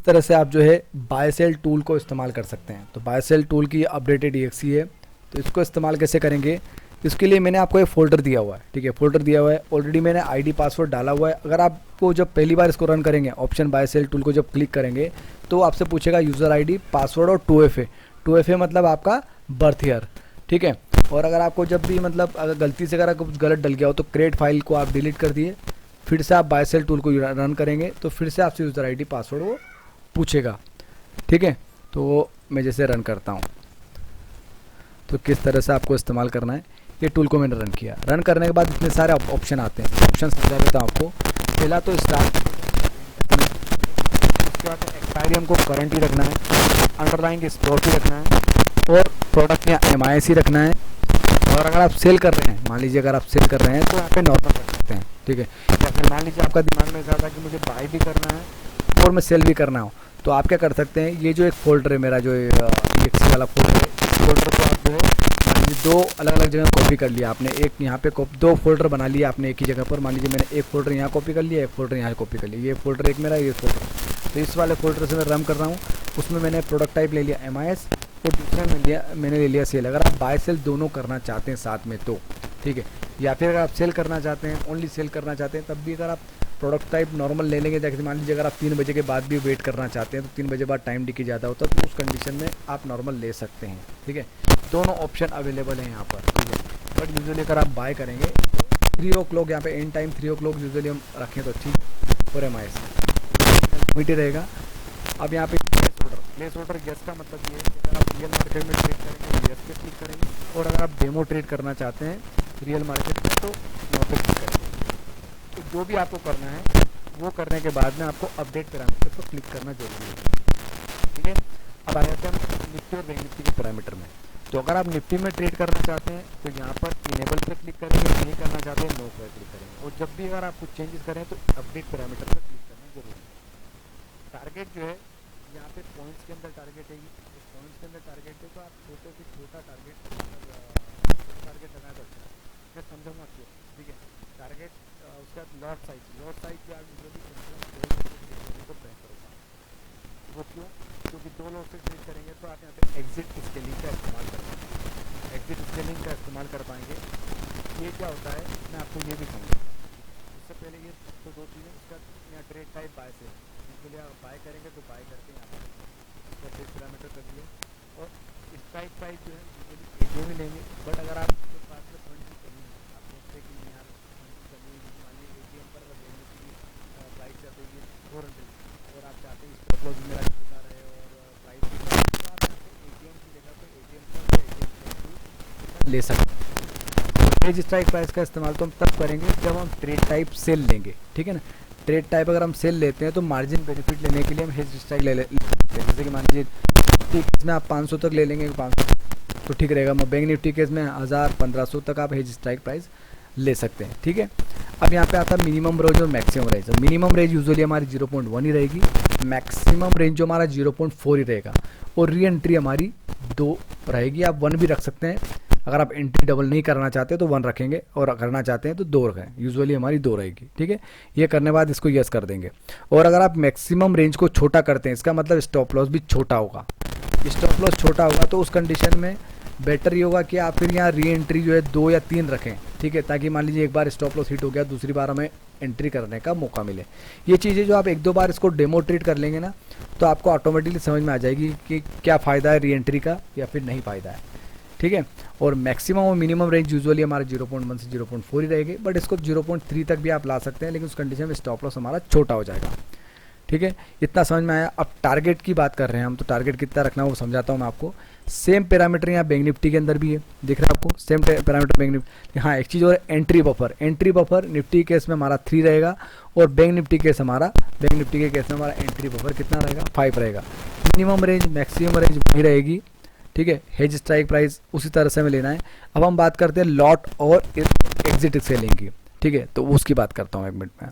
इस तरह से आप जो है बाय सेल टूल को इस्तेमाल कर सकते हैं। तो बाय सेल टूल की अपडेटेड EXE है, तो इसको इस्तेमाल कैसे करेंगे, इसके लिए मैंने आपको एक फ़ोल्डर दिया हुआ है। ठीक है, फ़ोल्डर दिया हुआ है, ऑलरेडी मैंने आईडी पासवर्ड डाला हुआ है। अगर आपको जब पहली बार इसको रन करेंगे, ऑप्शन बाय सेल टूल को जब क्लिक करेंगे तो आपसे पूछेगा यूज़र आईडी, पासवर्ड और 2FA। 2FA मतलब आपका बर्थ ईयर। ठीक है, और अगर आपको जब भी मतलब अगर गलती से अगर कुछ गलत डल गया हो तो क्रिएट फाइल को आप डिलीट कर दिए, फिर से आप बाय सेल टूल को रन करेंगे तो फिर से आपसे यूज़र आईडी पासवर्ड वो पूछेगा। ठीक है, तो मैं जैसे रन करता हूँ तो किस तरह से आपको इस्तेमाल करना है, ये टूल को मैंने रन किया। रन करने के बाद इतने सारे ऑप्शन आते हैं, ऑप्शन समझा देता हूँ आपको। पहला तो स्टार्ट, उसके बाद एक्सपायरी हमको करंट ही रखना है, अंडरलाइन स्टॉक ही रखना है, और प्रोडक्ट या MIS ही रखना है। और अगर आप सेल कर रहे हैं, मान लीजिए अगर आप सेल कर रहे हैं तो यहाँ पे नॉर्मल रख सकते हैं। ठीक है, या फिर मान लीजिए आपका दिमाग में ऐसा था कि मुझे बाय भी करना है और मैं सेल भी करना हो, तो आप क्या कर सकते हैं, ये जो एक फ़ोल्डर है मेरा जो EXE वाला फोल्डर है, फोल्डर को आप जो है मान लीजिए दो अलग अलग जगह कॉपी कर लिया आपने, एक यहाँ पे दो फोल्डर बना लिया आपने एक ही जगह पर। मान लीजिए मैंने एक फ़ोल्डर यहाँ कॉपी कर लिया, एक फ़ोल्डर यहाँ कॉपी कर लिया, ये फोल्डर एक मेरा, ये फोल्डर। तो इस वाले फोल्डर से मैं रन कर रहा हूँ, उसमें मैंने प्रोडक्ट टाइप ले लिया MIS और दूसरे में मैंने ले लिया सेल। अगर आप बाय सेल दोनों करना चाहते हैं साथ में तो ठीक है, या फिर अगर आप सेल करना चाहते हैं, ओनली सेल करना चाहते हैं, तब भी अगर आप प्रोडक्ट टाइप नॉर्मल ले लेंगे। जैसे मान लीजिए अगर आप 3 बजे के बाद भी वेट करना चाहते हैं तो 3 बजे बाद टाइम डिके ज़्यादा होता है, तो उस कंडीशन में आप नॉर्मल ले सकते हैं। ठीक है, दोनों ऑप्शन अवेलेबल हैं यहाँ पर। ठीक है, बट यूजुअली अगर आप बाय करेंगे 3 o'clock, यहाँ पे एंड टाइम 3 o'clock यूजुअली हम रखें तो ठीक, और MIS लिमिटेड रहेगा। अब यहाँ पे प्लेस ऑर्डर येस का मतलब ये है कि अगर आप रियल मार्केट में ट्रेड करेंगे येस पे क्लिक करेंगे, और अगर आप डेमो ट्रेड करना चाहते हैं रियल मार्केट में तो नो पे क्लिक करेंगे। तो जो भी आपको करना है वो करने के बाद में आपको अपडेट पैरामीटर पर क्लिक करना जरूरी है। ठीक है, अब आ जाते हैं हम निफ्टी और बैंक निफ्टी के पैरामीटर में। तो अगर आप निफ्टी में ट्रेड करना चाहते हैं तो यहाँ पर इनेबल पे क्लिक करेंगे, नहीं करना चाहते हैं नो पर क्लिक करेंगे, और जब भी अगर आप कुछ चेंजेस करें तो अपडेट पैरामीटर पर क्लिक करना जरूरी है। टारगेट जो है यहाँ पे पॉइंट्स के अंदर टारगेट है, पॉइंट्स के अंदर टारगेट है, तो आप छोटे से छोटा टारगेट लगाए तो अच्छा है, मैं समझाऊंगा क्यों। ठीक है, टारगेट उसके बाद लॉट साइज भी आप यूजुअली तो बेहतर होगा। वो क्यों, क्योंकि 2 लॉट से ट्रेड करेंगे तो आप यहाँ पे एग्जिट स्केलिंग का इस्तेमाल कर पाएंगे। एग्जिट स्केलिंग का इस्तेमाल कर पाएंगे, ये क्या होता है मैं आपको ये भी समझूँ। उससे पहले ये तो 2 चीज़ें, उसका यहाँ ट्रेड टाइप बाय से, इसके लिए आप बाय करेंगे तो बाय करके यहाँ पर ट्रेड पैरामीटर कर दिए, और स्ट्राइक प्राइस जो है यूजुअली भी लेंगे। बट अगर आपके पास में फंड की कमी है, आप सोचते हैं कि यार फंड की कमी, मान लीजिए ATM पर अगर लेने की प्राइस चल रही है 400 और आप चाहते हैं स्टॉप लॉस मेरा छोटा रहे और प्राइस भी कम, तो आप यहाँ पे ATM की जगह पे ATM ले सकते हैं। हेज स्ट्राइक प्राइस का इस्तेमाल तो हम तब करेंगे जब हम ट्रेड टाइप सेल लेंगे। ठीक है ना, ट्रेड टाइप अगर हम सेल लेते हैं तो मार्जिन बेनिफिट लेने के लिए हम हेज स्ट्राइक ले सकते हैं। जैसे कि मान लीजिए ठीक इसमें आप 500 तक ले लेंगे, 500 तो ठीक रहेगा। बैंक निफ्टी केस में 1000-1500 तक आप हेज स्ट्राइक प्राइस ले सकते हैं। ठीक है, अब यहाँ पे आता है मिनिमम रेंज और maximum range. Minimum range usually हमारी 0.1 ही रहेगी, मैक्सिमम रेंज जो हमारा 0.4 ही रहेगा, और री एंट्री हमारी 2 रहेगी। आप 1 भी रख सकते हैं, अगर आप एंट्री डबल नहीं करना चाहते तो 1 रखेंगे, और करना चाहते हैं तो 2 रखें। यूजुअली हमारी 2 रहेगी। ठीक है, ये करने बाद इसको यस कर देंगे। और अगर आप मैक्सिमम रेंज को छोटा करते हैं, इसका मतलब स्टॉप लॉस भी छोटा होगा। स्टॉप लॉस छोटा होगा तो उस कंडीशन में बेटर ये होगा कि आप फिर यहाँ री एंट्री जो है 2 या 3 रखें। ठीक है, ताकि मान लीजिए एक बार स्टॉप लॉस हिट हो गया, दूसरी बार हमें एंट्री करने का मौका मिले। ये चीज़ें जो आप 1-2 बार इसको डेमो ट्रेड कर लेंगे ना, तो आपको ऑटोमेटिकली समझ में आ जाएगी कि क्या फ़ायदा है री एंट्री का या फिर नहीं फ़ायदा है। ठीक है, और मैक्सिमम और मिनिमम रेंज यूजुअली हमारा 0.1 से 0.4 ही रहेगी, बट इसको 0.3 तक भी आप ला सकते हैं, लेकिन उस कंडीशन में स्टॉप लॉस हमारा छोटा हो जाएगा। ठीक है, इतना समझ में आया। अब टारगेट की बात कर रहे हैं हम, तो टारगेट कितना रखना है वो समझाता हूँ मैं आपको। सेम पैरामीटर यहाँ बैंक निफ्टी के अंदर भी है, दिख रहा है आपको, सेम पैरामीटर बैंक निफ्टी। हाँ, एक चीज़ और, entry buffer. Entry buffer Nifty case में हमारा 3 रहेगा, और बैंक निफ्टी के केस में हमारा एंट्री बफर कितना रहेगा, 5 रहेगा। मिनिमम रेंज मैक्सिमम रेंज वही रहेगी। ठीक है, हेज स्ट्राइक प्राइस उसी तरह से हमें लेना है। अब हम बात करते हैं लॉट और एग्जिट स्केलिंग की। ठीक है, तो उसकी बात करता हूँ 1 मिनट में।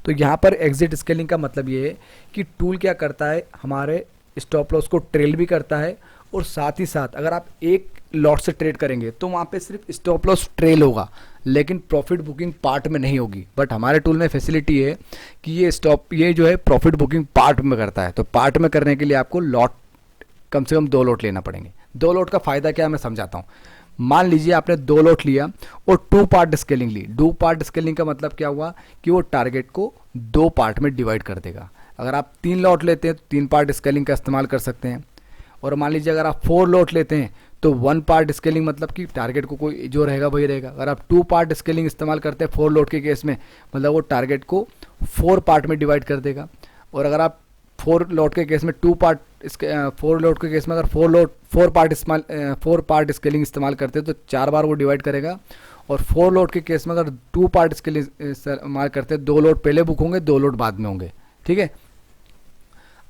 तो यहाँ पर एग्जिट स्केलिंग का मतलब ये है कि टूल क्या करता है, हमारे स्टॉप लॉस को ट्रेल भी करता है, और साथ ही साथ अगर आप एक लॉट से ट्रेड करेंगे तो वहाँ पे सिर्फ स्टॉप लॉस ट्रेल होगा, लेकिन प्रॉफिट बुकिंग पार्ट में नहीं होगी। बट हमारे टूल में फैसिलिटी है कि ये जो है प्रॉफिट बुकिंग पार्ट में करता है। तो पार्ट में करने के लिए आपको लॉट कम से कम 2 लॉट लेना पड़ेंगे। 2 लॉट का फ़ायदा क्या है मैं समझाता हूँ। मान लीजिए आपने 2 लॉट लिया और 2 पार्ट स्केलिंग ली। 2 पार्ट स्केलिंग का मतलब क्या हुआ कि वो टारगेट को 2 पार्ट में डिवाइड कर देगा। अगर आप 3 लॉट लेते हैं तो 3 पार्ट स्केलिंग का इस्तेमाल कर सकते हैं। और मान लीजिए अगर आप 4 लॉट लेते हैं तो 1 पार्ट स्केलिंग मतलब कि टारगेट को कोई जो रहेगा वही रहेगा। अगर आप 2 पार्ट स्केलिंग इस्तेमाल करते हैं 4 लॉट के केस में, मतलब वो टारगेट को 4 पार्ट में डिवाइड कर देगा। और अगर आप 4 लॉट के केस में 4 लॉट के केस में अगर 4 पार्ट स्केलिंग इस्तेमाल करते हैं तो 4 बार वो डिवाइड करेगा। और 4 लॉट के केस में अगर 2 पार्ट स्केलिंग इस्तेमाल करते हैं 2 लॉट पहले बुक होंगे, 2 लॉट बाद में होंगे, ठीक है।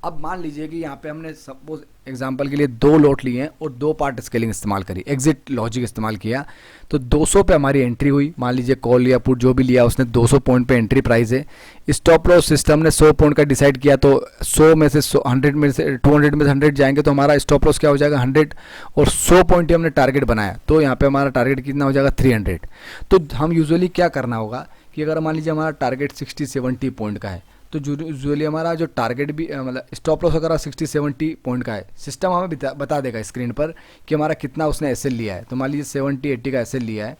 अब मान लीजिए कि यहाँ पे हमने सपोज एग्जांपल के लिए 2 लॉट लिए हैं और 2 पार्ट स्केलिंग इस्तेमाल करी, एग्जिट लॉजिक इस्तेमाल किया, तो 200 पे हमारी एंट्री हुई। मान लीजिए कॉल या पुट जो भी लिया उसने 200 पॉइंट पे एंट्री प्राइस है। स्टॉप लॉस सिस्टम ने 100 पॉइंट का डिसाइड किया, तो 100 में से 100 में से 200 में से 100 जाएंगे तो हमारा स्टॉप लॉस क्या हो जाएगा 100। और 100 पॉइंट ही हमने टारगेट बनाया तो यहाँ पे हमारा टारगेट कितना हो जाएगा 300। तो हम यूजुअली क्या करना होगा कि अगर मान लीजिए हमारा टारगेट 60-70 पॉइंट का है तो यूजुअली हमारा जो टारगेट भी मतलब स्टॉप लॉस अगर 60-70 पॉइंट का है, सिस्टम हमें बता देगा स्क्रीन पर कि हमारा कितना उसने एसएल लिया है। तो मान लीजिए 70-80 का एसएल लिया है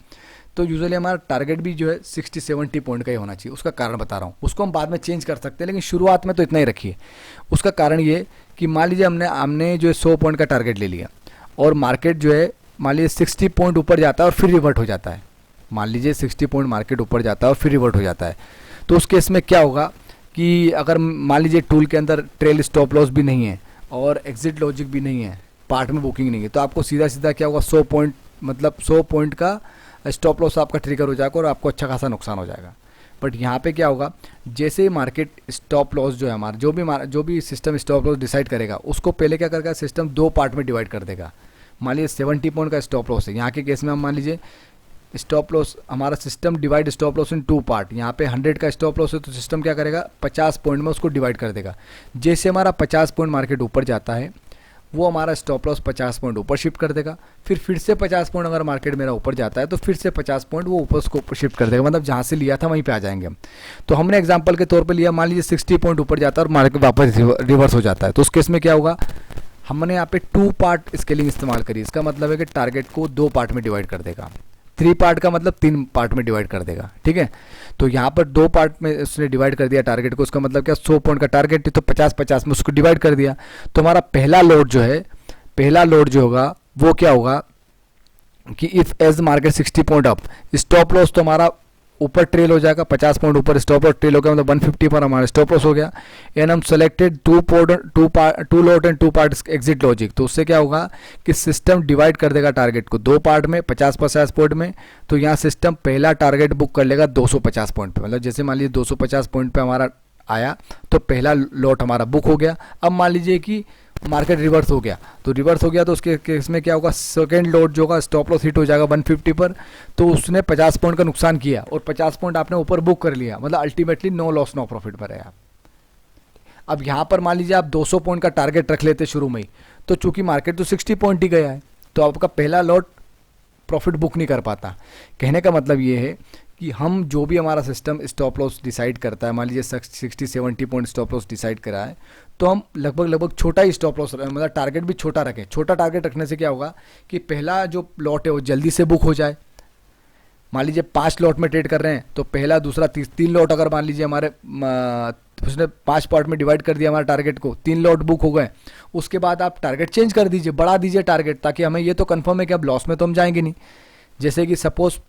तो यूजुअली हमारा टारगेट भी जो है 60-70 पॉइंट का ही होना चाहिए। उसका कारण बता रहा हूँ, उसको हम बाद में चेंज कर सकते हैं, लेकिन शुरुआत में तो इतना ही रखिए। उसका कारण ये कि मान लीजिए हमने जो है 100 पॉइंट का टारगेट ले लिया और मार्केट जो है मान लीजिए 60 पॉइंट ऊपर जाता है और फिर रिवर्ट हो जाता है। मान लीजिए 60 पॉइंट मार्केट ऊपर जाता है और फिर रिवर्ट हो जाता है, तो उस केस में क्या होगा कि अगर मान लीजिए टूल के अंदर ट्रेल स्टॉप लॉस भी नहीं है और एग्जिट लॉजिक भी नहीं है, पार्ट में बुकिंग नहीं है, तो आपको सीधा सीधा क्या होगा 100 पॉइंट मतलब 100 पॉइंट का स्टॉप लॉस आपका ट्रिगर हो जाएगा और आपको अच्छा खासा नुकसान हो जाएगा। बट यहाँ पे क्या होगा, जैसे ही मार्केट स्टॉप लॉस जो है हमारा जो भी सिस्टम स्टॉप लॉस डिसाइड करेगा उसको पहले क्या करेगा सिस्टम 2 पार्ट में डिवाइड कर देगा। मान लीजिए 70 पॉइंट का स्टॉप लॉस है, यहाँ के केस में हम मान लीजिए स्टॉप लॉस हमारा system divide stop loss in 2 part. यहाँ पे 100 का स्टॉप लॉस है तो सिस्टम क्या करेगा 50 पॉइंट में उसको डिवाइड कर देगा। जैसे हमारा 50 पॉइंट मार्केट ऊपर जाता है वो हमारा स्टॉप लॉस 50 पॉइंट ऊपर शिफ्ट कर देगा। फिर से 50 पॉइंट अगर मार्केट मेरा ऊपर जाता है तो फिर से 50 पॉइंट वो ऊपर उसको ऊपर शिफ्ट कर देगा, मतलब जहाँ से लिया था वहीं पे आ जाएंगे हम। तो हमने एग्जांपल के तौर पे लिया, मान लीजिए 60 पॉइंट ऊपर जाता है और मार्केट वापस रिवर्स हो जाता है, तो उस केस में क्या होगा हमने यहाँ पे 2 पार्ट स्केलिंग इस्तेमाल करी। इसका मतलब है कि टारगेट को 2 पार्ट में डिवाइड कर देगा। 3 पार्ट का मतलब 3 पार्ट में डिवाइड कर देगा, ठीक है। तो यहाँ पर 2 पार्ट में उसने डिवाइड कर दिया टारगेट को, उसका मतलब क्या 100 पॉइंट का टारगेट है तो 50-50 में उसको डिवाइड कर दिया। तो हमारा पहला लोड जो होगा वो क्या होगा कि if as market 60 point up, stop loss तो हमारा ऊपर ट्रेल हो जाएगा, 50 पॉइंट ऊपर स्टॉप लॉस ट्रेल हो गया, मतलब 150 पर हमारा स्टॉप लॉस हो गया। एंड हम selected 2 lot and 2 part exit logic, तो उससे क्या होगा कि सिस्टम डिवाइड कर देगा टारगेट को 2 पार्ट में 50-50 पॉइंट में। तो यहाँ सिस्टम पहला टारगेट बुक कर लेगा 250 पॉइंट पे, मतलब जैसे मान लीजिए 250 पॉइंट पे हमारा आया तो पहला लॉट हमारा बुक हो गया। अब मान लीजिए कि मार्केट रिवर्स हो गया, तो उसके केस में क्या होगा सेकेंड लॉट जो होगा स्टॉप लॉस हिट हो जाएगा 150 पर, तो उसने 50 पॉइंट का नुकसान किया और 50 पॉइंट आपने ऊपर बुक कर लिया, मतलब ultimately no loss no profit पर है आप। अब यहाँ पर मान लीजिए आप 200 पॉइंट का टारगेट रख लेते शुरू में ही, तो चूंकि मार्केट तो 60 पॉइंट ही गया है तो आपका पहला लॉट प्रॉफिट बुक नहीं कर पाता। कहने का मतलब ये है कि हम जो भी हमारा सिस्टम स्टॉप लॉस डिसाइड करता है, मान लीजिए 60-70 पॉइंट स्टॉप लॉस डिसाइड करा है तो हम लगभग छोटा ही स्टॉप लॉस मतलब टारगेट भी छोटा रखें। छोटा टारगेट रखने से क्या होगा कि पहला जो लॉट है वो जल्दी से बुक हो जाए। मान लीजिए 5 लॉट में ट्रेड कर रहे हैं तो पहला दूसरा 3 लॉट अगर मान लीजिए हमारे उसने 5 पार्ट में डिवाइड कर दिया हमारे टारगेट को, 3 लॉट बुक हो गए, उसके बाद आप टारगेट चेंज कर दीजिए, बढ़ा दीजिए टारगेट, ताकि हमें ये तो कंफर्म है कि अब लॉस में तो हम जाएंगे नहीं। जैसे कि सपोज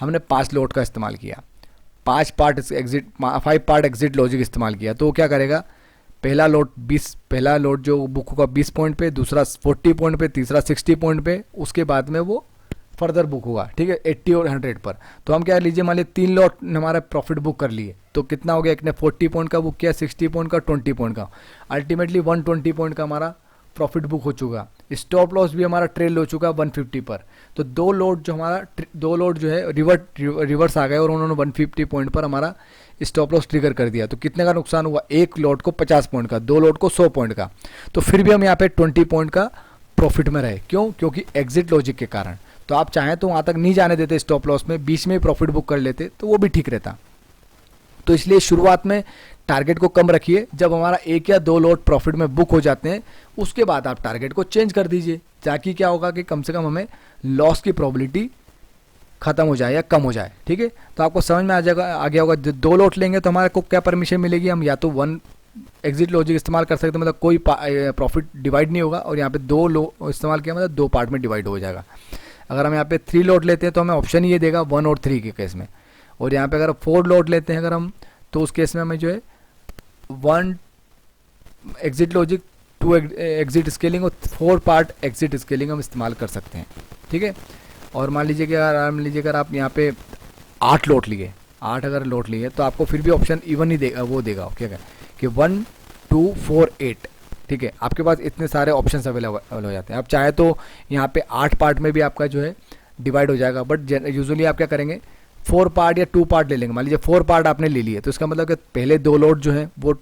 हमने 5 लॉट का इस्तेमाल किया, 5 पार्ट एग्जिट लॉजिक इस्तेमाल किया, तो वो क्या करेगा पहला लॉट जो बुक होगा 20 पॉइंट पे, दूसरा 40 पॉइंट पे, तीसरा 60 पॉइंट पे, उसके बाद में वो फर्दर बुक होगा, ठीक है 80 और 100 पर। तो हम क्या लीजिए मान लीजिए 3 लॉट हमारा प्रॉफिट बुक कर लिए, तो कितना हो गया, एक ने 40 पॉइंट का बुक किया, 60 पॉइंट का, 20 पॉइंट का, अल्टीमेटली 120 पॉइंट का हमारा प्रॉफिट बुक हो चुका। स्टॉप लॉस भी हमारा ट्रेल हो चुका 150 पर। तो 2 लॉट जो है रिवर्स आ गए और उन्होंने 150 पॉइंट पर हमारा स्टॉप लॉस ट्रिगर कर दिया। तो कितने का नुकसान हुआ, एक लॉट को 50 पॉइंट का, 2 लॉट को 100 पॉइंट का। तो फिर भी हम यहाँ पे 20 पॉइंट का प्रॉफिट में रहे। क्यों? क्योंकि एग्जिट लॉजिक के कारण। तो आप चाहें तो वहाँ तक नहीं जाने देते स्टॉप लॉस में, बीच में ही प्रॉफिट बुक कर लेते तो वो भी ठीक रहता। तो इसलिए शुरुआत में टारगेट को कम रखिए, जब हमारा 1 या 2 लॉट प्रॉफिट में बुक हो जाते हैं उसके बाद आप टारगेट को चेंज कर दीजिए, ताकि क्या होगा कि कम से कम हमें लॉस की प्रोबेबिलिटी खत्म हो जाए या कम हो जाए। ठीक है, तो आपको समझ में आ गया होगा। 2 लॉट लेंगे तो हमारे को क्या परमिशन मिलेगी, हम या तो 1 एग्जिट लॉजिक इस्तेमाल कर सकते हैं, मतलब कोई प्रॉफिट डिवाइड नहीं होगा, और यहाँ पे 2 लो इस्तेमाल किया मतलब 2 पार्ट में डिवाइड हो जाएगा। अगर हम यहाँ पे 3 लॉट लेते हैं तो हमें ऑप्शन ये देगा 1 और 3 के केस में, और यहाँ पे अगर 4 लॉट लेते हैं अगर हम, तो उस केस में हमें जो है 1 एग्जिट लॉजिक, 2 एग्जिट स्केलिंग और 4 पार्ट एग्जिट स्केलिंग हम इस्तेमाल कर सकते हैं। ठीक है, और मान लीजिए कि अगर आप यहाँ पे 8 लॉट लिए, 8 अगर लॉट लिए तो आपको फिर भी ऑप्शन इवन ही देगा, वो देगा क्या कि 1 2 4 8। ठीक है, आपके पास इतने सारे ऑप्शंस अवेलेबल हो जाते हैं। आप चाहे तो यहाँ पे 8 पार्ट में भी आपका जो है डिवाइड हो जाएगा, बट यूजुअली आप क्या करेंगे 4 पार्ट या 2 पार्ट ले लेंगे। मान लीजिए 4 पार्ट आपने ले लिए तो इसका मतलब कि पहले 2 लॉट जो है वो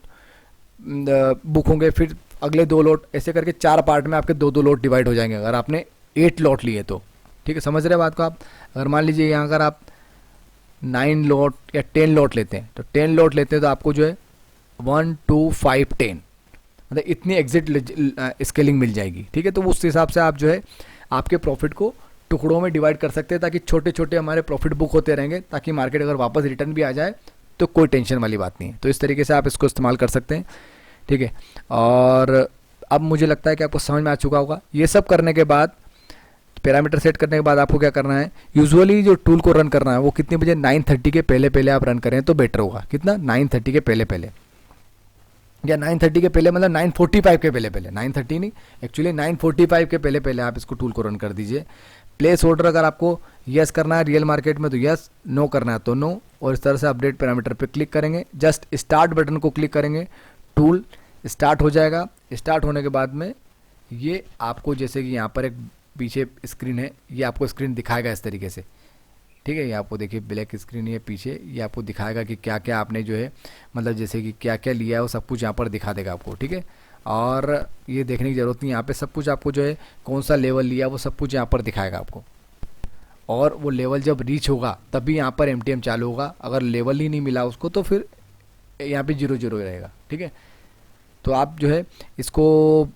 बुक होंगे, फिर अगले 2 लॉट, ऐसे करके 4 पार्ट में आपके 2 लॉट डिवाइड हो जाएंगे अगर आपने 8 लॉट लिए तो। ठीक है, समझ रहे बात को आप? अगर मान लीजिए यहाँ अगर आप 9 लॉट या 10 लॉट लेते हैं, तो 10 लॉट लेते हैं तो आपको जो है 1 2 5 10 मतलब इतनी एग्जिट स्केलिंग मिल जाएगी। ठीक है, तो उस हिसाब से आप जो है आपके प्रॉफिट को टुकड़ों में डिवाइड कर सकते हैं, ताकि छोटे छोटे हमारे प्रॉफिट बुक होते रहेंगे, ताकि मार्केट अगर वापस रिटर्न भी आ जाए तो कोई टेंशन वाली बात नहीं है। तो इस तरीके से आप इसको इस्तेमाल कर सकते हैं। ठीक है, और अब मुझे लगता है कि आपको समझ में आ चुका होगा। ये सब करने के बाद, पैरामीटर सेट करने के बाद आपको क्या करना है, यूजुअली जो टूल को रन करना है वो कितने बजे, 9:30 के पहले पहले आप रन करें तो बेटर होगा। कितना? 9:30 के पहले पहले, या 9:30 के पहले मतलब 9:45 के पहले पहले, 9:30 नहीं, एक्चुअली 9:45 के पहले पहले आप इसको टूल को रन कर दीजिए। प्लेस ऑर्डर अगर आपको यस करना है रियल मार्केट में तो यस, नो करना है तो नो, और इस तरह से अपडेट पैरामीटर पे क्लिक करेंगे, जस्ट स्टार्ट बटन को क्लिक करेंगे, टूल स्टार्ट हो जाएगा। स्टार्ट होने के बाद में ये आपको, जैसे कि यहाँ पर एक पीछे स्क्रीन है, ये आपको स्क्रीन दिखाएगा इस तरीके से। ठीक है, ये आपको देखिए ब्लैक स्क्रीन है पीछे, ये आपको दिखाएगा कि क्या क्या आपने जो है, मतलब जैसे कि क्या क्या लिया है वो सब कुछ यहाँ पर दिखा देगा आपको। ठीक है, और ये देखने की ज़रूरत नहीं, यहाँ पे सब कुछ आपको जो है कौन सा लेवल लिया वो सब कुछ यहाँ पर दिखाएगा आपको, और वो लेवल जब रीच होगा तभी यहाँ पर MTM चालू होगा। अगर लेवल ही नहीं मिला उसको तो फिर यहाँ पे 0 रहेगा। ठीक है, तो आप जो है इसको,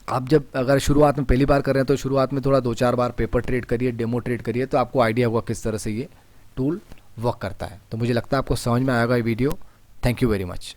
आप जब अगर शुरुआत में पहली बार कर रहे हैं तो शुरुआत में थोड़ा 2-4 बार पेपर ट्रेड करिए, डेमो ट्रेड करिए, तो आपको आइडिया होगा किस तरह से ये टूल वर्क करता है। तो मुझे लगता है आपको समझ में आएगा ये video. Thank you very much.